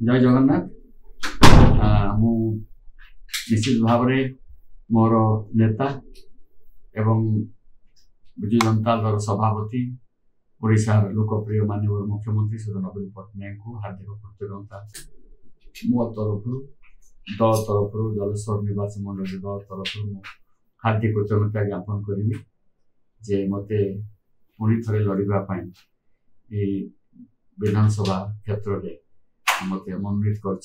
जय जगन्नाथ। मु निश्चित भाव मोर नेता एवं विजु जनता दल सभापति ओडिशार लोकप्रिय माननीय मुख्यमंत्री श्री नवीन पट्टनायक को हार्दिक कृतज्ञता मो तरफ दल तरफ जलेश्वर निर्वाचन मंडल दल तरफ हार्दिक कृतज्ञता ज्ञापन करी जे मते पुणी थे लड़ाई विधानसभा क्षेत्र में मते मनोनीत कर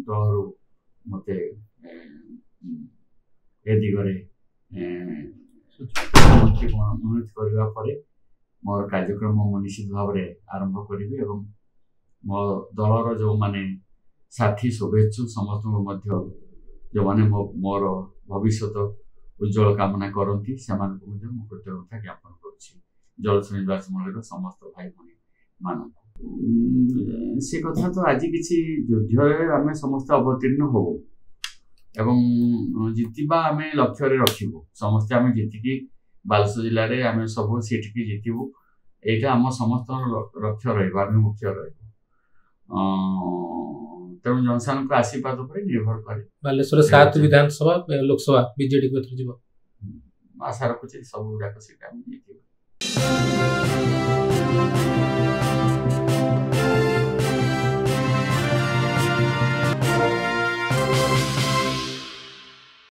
दल मते ए दिगरे मंत्री मनोनीत करने मोर कार्यक्रम मु निश्चित भाव में आरंभ करी मो दलर जो माने साथी शुभेच्छु समस्त जो माने मोर भविष्य उज्जवल कामना करती से कृतज्ञता ज्ञापन करुच्ची जलश्री निर्वाचन मंडल समस्त भाई भाई मान से कथा तो आज किसी युद्ध आम समस्त अवतीर्ण हो एवं जितवा आम लक्ष्य रखू समस्ते आम जीतिकी बालेश्वर जिले में आम सब सीट की जीतबू यहाँ आम समस्त लक्ष्य रमुख्य तेणु जनसाधारण आशीर्वाद पर निर्भर करे बालेश्वर 7 विधानसभा लोकसभा बीजेडी को आशा रखुचे सब गुड़ाक सीट आम जीत।